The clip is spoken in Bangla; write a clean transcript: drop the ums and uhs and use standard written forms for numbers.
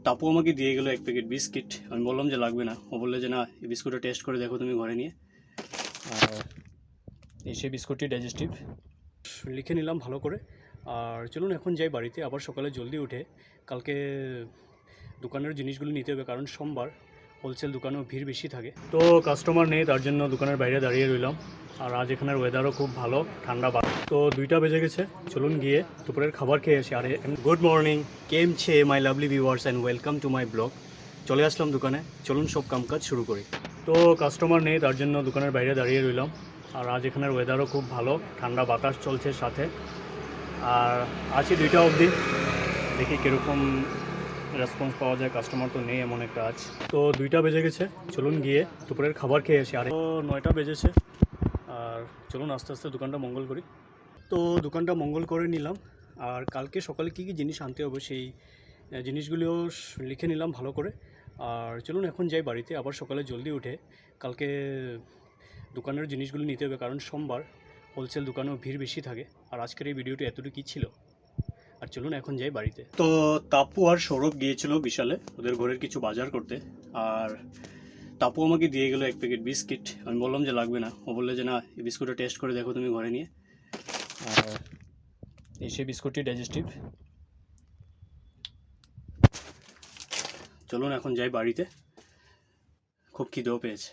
তাপু আমাকে দিয়ে গেলো এক প্যাকেট বিস্কিট। আমি বললাম যে লাগবে না। ও বললে যে না, এই বিস্কুটটা টেস্ট করে দেখো তুমি ঘরে নিয়ে। আর এই সেই বিস্কুটটি ডাইজেস্টিভ। লিখে নিলাম ভালো করে। আর চলুন এখন যাই বাড়িতে। আবার সকালে জলদি উঠে কালকে দোকানের জিনিসগুলো নিতে হবে, কারণ সোমবার হোলসেল দোকানেও ভিড় বেশি থাকে। তো কাস্টমার নেই, তার জন্য দোকানের বাইরে দাঁড়িয়ে রইলাম। আর আজ এখানের ওয়েদারও খুব ভালো, ঠান্ডা। তো 2টা বেজে গেছে, চলুন গিয়ে দুপুরের খাবার খেয়ে আসি। আরে গুড মর্নিং, কেম ছে my lovely viewers and welcome to my blog. চলে আসলাম দোকানে, চলুন সব কামকাজ শুরু করি। তো কাস্টমার নেই, তার জন্য দোকানের বাইরে দাঁড়িয়ে রইলাম। আর আজ এখানের ওয়েদারও খুব ভালো, ঠান্ডা বাতাস চলছে সাথে। আর আছি 2টা অবধি, দেখি কীরকম রেসপন্স পাওয়া যায়। কাস্টমার তো নেই এমন একটা আজ। তো 2টা বেজে গেছে, চলুন গিয়ে দুপুরের খাবার খেয়ে আসি। আরে 9টা বেজেছে। আর চলুন আস্তে আস্তে দোকানটা মঙ্গল করি। তো দোকানটা মঙ্গল করে নিলাম। আর কালকে সকালে কী কী জিনিস আনতে হবে সেই জিনিসগুলিও লিখে নিলাম ভালো করে। আর চলুন এখন যাই বাড়িতে। আবার সকালে জলদি উঠে কালকে দোকানের জিনিসগুলো নিতে হবে, কারণ সোমবার হোলসেল দোকানেও ভিড় বেশি থাকে। আর আজকের এই ভিডিওটি এতটুকুই ছিল। আর চলুন এখন যাই বাড়িতে। তো তাপু আর সৌরভ গিয়েছিল বিশালে ওদের ঘরের কিছু বাজার করতে। আর তাপু আমাকে দিয়ে গেলো এক প্যাকেট বিস্কিট। আমি বললাম যে লাগবে না। ও বললে যে না, এই বিস্কুটটা টেস্ট করে দেখো তুমি ঘরে নিয়ে। আর এই সেই বিস্কুটটি ডাইজেস্টিভ। চলুন এখন যাই বাড়িতে, খুব খিদেও পেয়েছে।